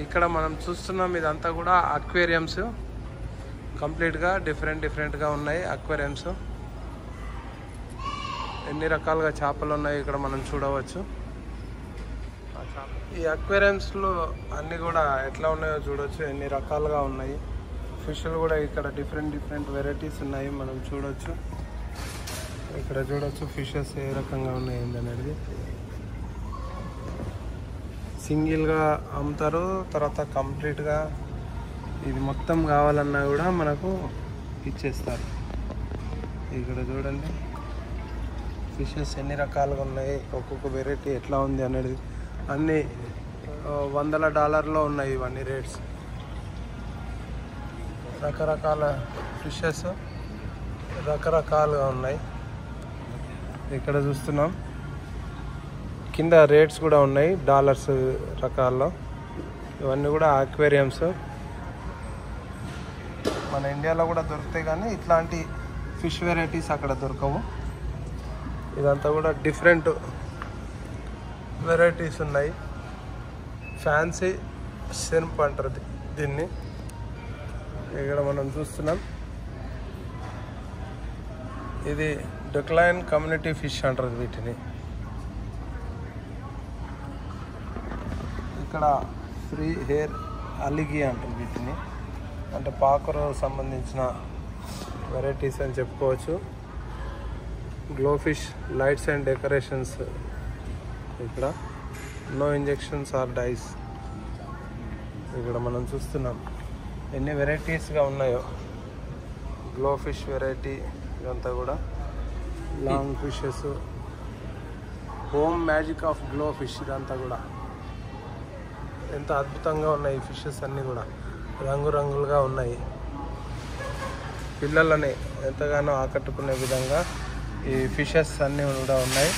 ఇక్కడ మనం చూస్తున్నాం ఇదంతా కూడా అక్వేరియంస్, కంప్లీట్గా డిఫరెంట్గా ఉన్నాయి అక్వేరియంస్. ఎన్ని రకాలుగా చేపలు ఉన్నాయి ఇక్కడ మనం చూడవచ్చు. ఈ అక్వేరియంస్లో అన్నీ కూడా ఎట్లా ఉన్నాయో చూడవచ్చు, ఎన్ని రకాలుగా ఉన్నాయి. ఫిష్లు కూడా ఇక్కడ డిఫరెంట్ వెరైటీస్ ఉన్నాయి, మనం చూడవచ్చు. ఇక్కడ చూడవచ్చు ఫిషెస్ ఏ రకంగా ఉన్నాయి ఏంటనేది. సింగిల్గా అమ్ముతారు, తర్వాత కంప్లీట్గా ఇది మొత్తం కావాలన్నా కూడా మనకు ఇచ్చేస్తారు. ఇక్కడ చూడండి ఫిషెస్ ఎన్ని రకాలుగా ఉన్నాయి, ఒక్కొక్క వెరైటీ ఎట్లా ఉంది అనేది. అన్నీ $100 ఉన్నాయి ఇవన్నీ రేట్స్. రకరకాల ఫిషెస్ రకరకాలుగా ఉన్నాయి. ఇక్కడ చూస్తున్నాం కింద రేట్స్ కూడా ఉన్నాయి డాలర్స్ రకాల్లో. ఇవన్నీ కూడా అక్వేరియంస్. మన ఇండియాలో కూడా దొరుకుతాయి కానీ ఇట్లాంటి ఫిష్ వెరైటీస్ అక్కడ దొరకవు. ఇదంతా కూడా డిఫరెంట్ వెరైటీస్ ఉన్నాయి. ఫ్యాన్సీ షింప్ అంటారు దీన్ని. ఇక్కడ మనం చూస్తున్నాం ఇది డిక్లైన్ కమ్యూనిటీ ఫిష్ అంటారు వీటిని. ఇక్కడ ఫ్రీ హెయిర్ అలిగి అంటారు వీటిని, అంటే పాకరు సంబంధించిన వెరైటీస్ అని చెప్పుకోవచ్చు. Glow fish lights and decorations. ఇక్కడ నో ఇంజెక్షన్స్ ఆర్ డైస్. ఇక్కడ మనం చూస్తున్నాం ఎన్ని వెరైటీస్గా ఉన్నాయో. గ్లో ఫిష్ వెరైటీ ఇదంతా కూడా. Long fishes, home magic of glow fish. ఇదంతా కూడా ఎంత అద్భుతంగా ఉన్నాయి ఈ ఫిషెస్ అన్నీ కూడా, రంగురంగులుగా ఉన్నాయి. పిల్లలని ఎంతగానో ఆకట్టుకునే విధంగా ఈ ఫిషెస్ అన్నీ కూడా ఉన్నాయి.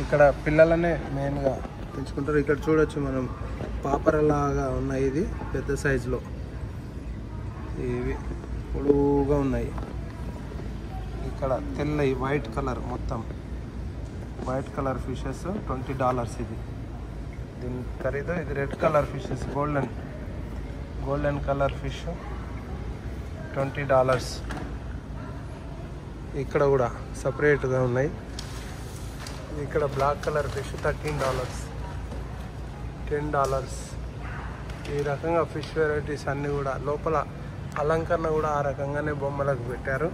ఇక్కడ పిల్లలనే మెయిన్గా పెంచుకుంటారు. ఇక్కడ చూడొచ్చు మనం పాపరలాగా ఉన్నాయి, ఇది పెద్ద సైజులో. ఇవి పొడవుగా ఉన్నాయి. ఇక్కడ తెల్లవి వైట్ కలర్, మొత్తం వైట్ కలర్ ఫిషెస్ $20 ఇది. దీని ఖరీదు. ఇది red colour fishes, golden colour fish $20. ఇక్కడ కూడా సపరేట్గా ఉన్నాయి. ఇక్కడ బ్లాక్ కలర్ ఫిష్ $13, $10. ఈ రకంగా ఫిష్ వెరైటీస్ అన్నీ కూడా. లోపల అలంకరణ కూడా ఆ రకంగానే బొమ్మలకు పెట్టారు.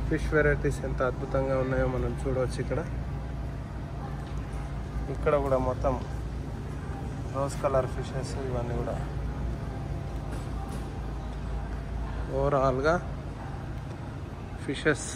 ఫిష్ వెరైటీస్ ఎంత అద్భుతంగా ఉన్నాయో మనం చూడవచ్చు. ఇక్కడ కూడా మొత్తం రోజ్ కలర్ ఫిషెస్ ఇవన్నీ కూడా. ఓవరాల్గా ఫిషెస్